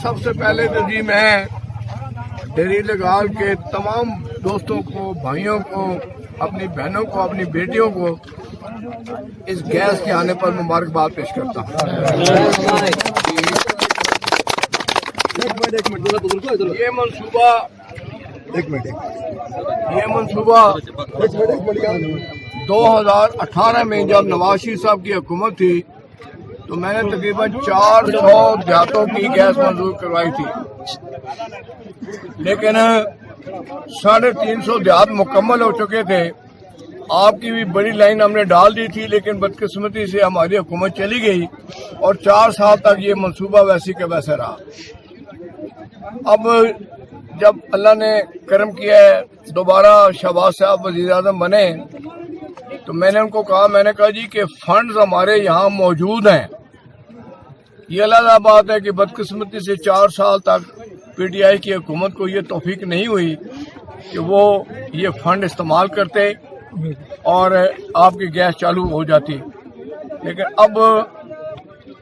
سب سے پہلے تو جی میں ڈیری لگال کے تمام دوستوں کو، بھائیوں کو، اپنی بہنوں کو، اپنی بیٹیوں کو اس گیس کے آنے پر مبارکباد پیش کرتا ہوں۔ یہ منصوبہ 2018 میں جب نواز شریف صاحب کی حکومت تھی تو میں نے تقریباً 400 دیہاتوں کی گیس منظور کروائی تھی، لیکن 350 دیہات مکمل ہو چکے تھے۔ آپ کی بھی بڑی لائن ہم نے ڈال دی تھی، لیکن بدقسمتی سے ہماری حکومت چلی گئی اور 4 سال تک یہ منصوبہ ویسی کا ویسا رہا۔ اب جب اللہ نے کرم کیا ہے دوبارہ شہباز صاحب وزیر اعظم بنے تو میں نے ان کو کہا، میں نے کہا جی کہ فنڈز ہمارے یہاں موجود ہیں۔ یہ علیحدہ بات ہے کہ بدقسمتی سے 4 سال تک پی ٹی آئی کی حکومت کو یہ توفیق نہیں ہوئی کہ وہ یہ فنڈ استعمال کرتے اور آپ کی گیس چالو ہو جاتی، لیکن اب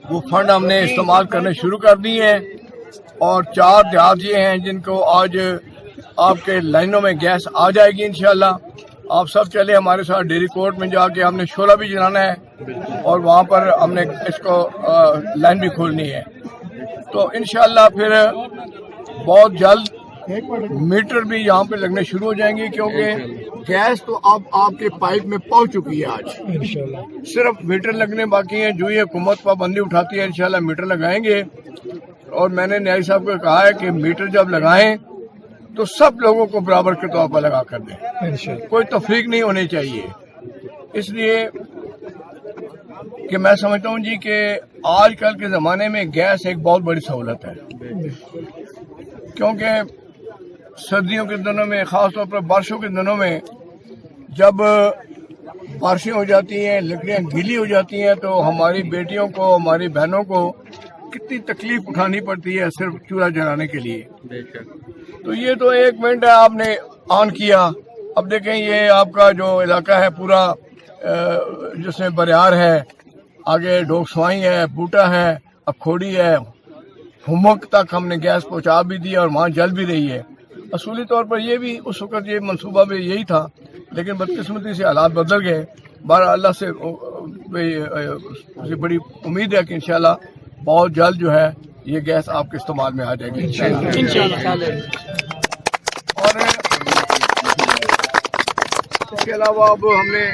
وہ فنڈ ہم نے استعمال کرنے شروع کر دی ہیں اور 4 دیہات یہ ہیں جن کو آج آپ کے لائنوں میں گیس آ جائے گی انشاءاللہ۔ آپ سب چلے ہمارے ساتھ ڈیری کورٹ میں جا کے ہم نے شعلہ بھی جلانا ہے اور وہاں پر ہم نے اس کو لائن بھی کھولنی ہے، تو انشاءاللہ پھر بہت جلد میٹر بھی یہاں پہ لگنے شروع ہو جائیں گے، کیونکہ گیس تو اب آپ کے پائپ میں پہنچ چکی ہے آج، صرف میٹر لگنے باقی ہیں۔ جو یہ حکومت پابندی اٹھاتی ہے انشاءاللہ میٹر لگائیں گے، اور میں نے نیائی صاحب کو کہا ہے کہ میٹر جب لگائیں تو سب لوگوں کو برابر کے طور پر لگا کر دیں، کوئی تفریق نہیں ہونی چاہیے۔ اس لیے کہ میں سمجھتا ہوں جی کہ آج کل کے زمانے میں گیس ایک بہت بڑی سہولت ہے، کیونکہ سردیوں کے دنوں میں، خاص طور پر بارشوں کے دنوں میں جب بارشیں ہو جاتی ہیں، لکڑیاں گیلی ہو جاتی ہیں، تو ہماری بیٹیوں کو، ہماری بہنوں کو کتنی تکلیف اٹھانی پڑتی ہے صرف چولہا جلانے کے لیے۔ تو یہ تو 1 منٹ ہے آپ نے آن کیا، اب دیکھیں یہ آپ کا جو علاقہ ہے پورا جس میں بریار ہے، آگے ڈوک سوائی ہے، بوٹا ہے، اکھوڑی ہے، ہمک تک ہم نے گیس پہنچا بھی دی اور وہاں جل بھی رہی ہے۔ اصولی طور پر یہ بھی اس وقت یہ منصوبہ بھی یہی تھا، لیکن بدقسمتی سے حالات بدل گئے۔ بہرحال اللہ سے بڑی امید ہے کہ انشاءاللہ بہت جلد جو ہے یہ گیس آپ کے استعمال میں آ جائے گی انشاءاللہ۔ اور اس کے علاوہ اب ہم نے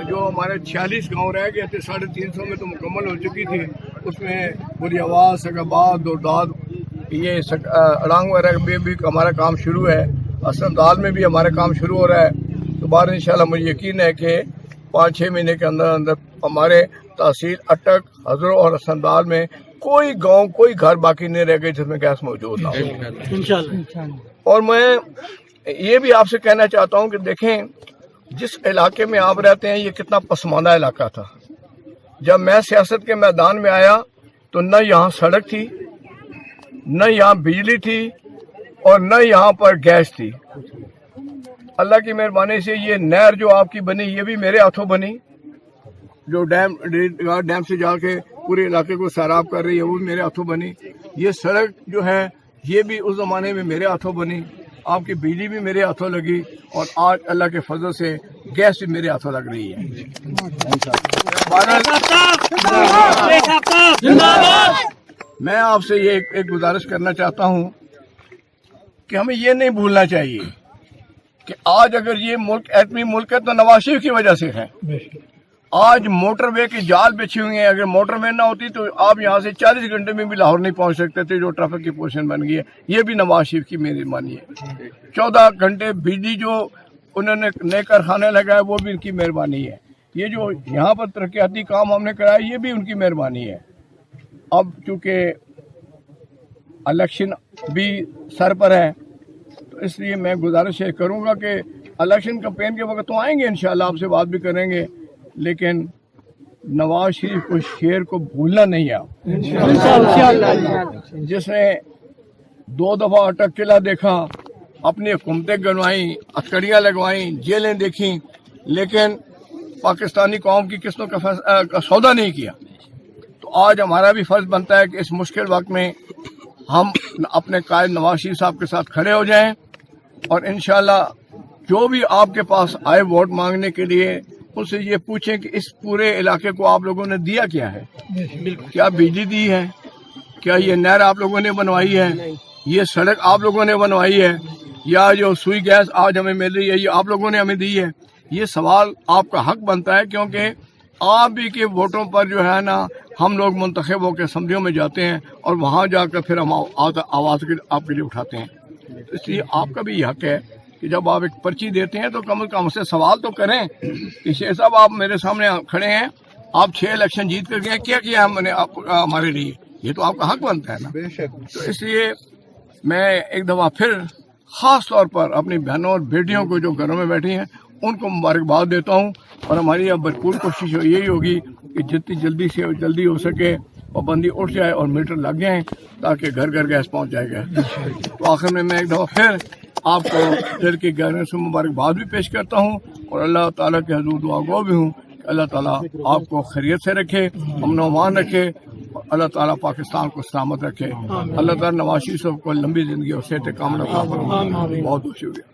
جو ہمارے 46 گاؤں رہ گئے تھے، 350 میں تو مکمل ہو چکی تھی، اس میں بری آواز، سگاباد، دورداد، یہ اڑانگ وغیرہ میں بھی ہمارا کام شروع ہے، اسلم دال میں بھی ہمارا کام شروع ہو رہا ہے۔ تو بار انشاءاللہ مجھے یقین ہے کہ 5-6 مہینے کے اندر اندر ہمارے تحصیل اٹک، ہزرو اور اسلم دال میں کوئی گاؤں، کوئی گھر باقی نہیں رہ گئے جس میں گیس موجود نہ ہو۔ اور میں یہ بھی آپ سے کہنا چاہتا ہوں کہ دیکھیں جس علاقے میں آپ رہتے ہیں یہ کتنا پسماندہ علاقہ تھا۔ جب میں سیاست کے میدان میں آیا تو نہ یہاں سڑک تھی، نہ یہاں بجلی تھی، اور نہ یہاں پر گیس تھی۔ اللہ کی مہربانی سے یہ نہر جو آپ کی بنی یہ بھی میرے ہاتھوں بنی، جو ڈیم سے جا کے پورے علاقے کو سیراب کر رہی ہے وہ بھی میرے ہاتھوں بنی۔ یہ سڑک جو ہے یہ بھی اس زمانے میں میرے ہاتھوں بنی، آپ کی بجلی بھی میرے ہاتھوں لگی، اور آج اللہ کے فضل سے گیس بھی میرے ہاتھوں لگ رہی ہے۔ میں آپ سے یہ ایک گزارش کرنا چاہتا ہوں کہ ہمیں یہ نہیں بھولنا چاہیے کہ آج اگر یہ ملک ایٹمی ملک ہے تو نواز شریف کی وجہ سے ہے۔ آج موٹر وے کی جال بچھی ہوئی ہیں، اگر موٹر وے نہ ہوتی تو آپ یہاں سے 40 گھنٹے میں بھی لاہور نہیں پہنچ سکتے تھے، جو ٹریفک کی پوزیشن بن گئی ہے یہ بھی نواز شریف کی مہربانی ہے۔ 14 گھنٹے بجلی جو انہوں نے نئے کارخانے لگائے وہ بھی ان کی مہربانی ہے۔ یہ جو یہاں پر ترقیاتی کام ہم نے کرایا یہ بھی ان کی مہربانی ہے۔ اب چونکہ الیکشن بھی سر پر ہے تو اس لیے میں گزارش یہ کروں گا کہ الیکشن کمپین کے وقت تو آئیں گے انشاءاللہ، آپ سے بات بھی کریں گے، لیکن نواز شریف کو شیر کو بھولنا نہیں ہے۔ جس نے 2 دفعہ اٹک قلعہ دیکھا، اپنی حکومتیں گنوائیں، ہتھکڑیاں لگوائیں، جیلیں دیکھیں، لیکن پاکستانی قوم کی قسموں کا سودا نہیں کیا۔ تو آج ہمارا بھی فرض بنتا ہے کہ اس مشکل وقت میں ہم اپنے قائد نواز شریف صاحب کے ساتھ کھڑے ہو جائیں اور انشاءاللہ جو بھی آپ کے پاس آئے ووٹ مانگنے کے لیے ان سے یہ پوچھیں کہ اس پورے علاقے کو آپ لوگوں نے دیا کیا ہے؟ کیا بجلی دی ہے؟ کیا یہ نہر آپ لوگوں نے بنوائی ہے؟ یہ سڑک آپ لوگوں نے بنوائی ہے؟ یا جو سوئی گیس آج ہمیں مل رہی ہے یہ آپ لوگوں نے ہمیں دی ہے؟ یہ سوال آپ کا حق بنتا ہے، کیونکہ آپ ہی کے ووٹوں پر جو ہے نا ہم لوگ منتخب ہو کے اسمبلیوں میں جاتے ہیں اور وہاں جا کر پھر ہم آواز آپ کے لیے اٹھاتے ہیں. اس لیے آپ کا بھی یہ حق ہے کہ جب آپ ایک پرچی دیتے ہیں تو کم از کم سے سوال تو کریں کہ شیخ صاحب آپ میرے سامنے کھڑے ہیں، آپ 6 الیکشن جیت کر گئے، کیا کیا ہم نے ہمارے لیے؟ یہ تو آپ کا حق بنتا ہے نا. تو اس لیے میں ایک دفعہ پھر خاص طور پر اپنی بہنوں اور بیٹیوں کو جو گھروں میں بیٹھی ہیں ان کو مبارکباد دیتا ہوں، اور ہماری اب بھرپور کوشش یہی ہوگی کہ جتنی جلدی سے جلدی ہو سکے پابندی اٹھ جائے اور میٹر لگ جائیں تاکہ گھر گھر گیس پہنچ جائے گا. تو آخر میں ایک دفعہ پھر آپ کو دل کی گہرائیوں سے مبارکباد بھی پیش کرتا ہوں اور اللہ تعالیٰ کے حضور دعا گو بھی ہوں کہ اللہ تعالیٰ آپ کو خیریت سے رکھے، امن و امان رکھے، اور اللہ تعالیٰ پاکستان کو سلامت رکھے. اللہ تعالیٰ نواز شریف صاحب کو لمبی زندگی اور صحت کاملہ عطا فرمائے. بہت بہت شکریہ.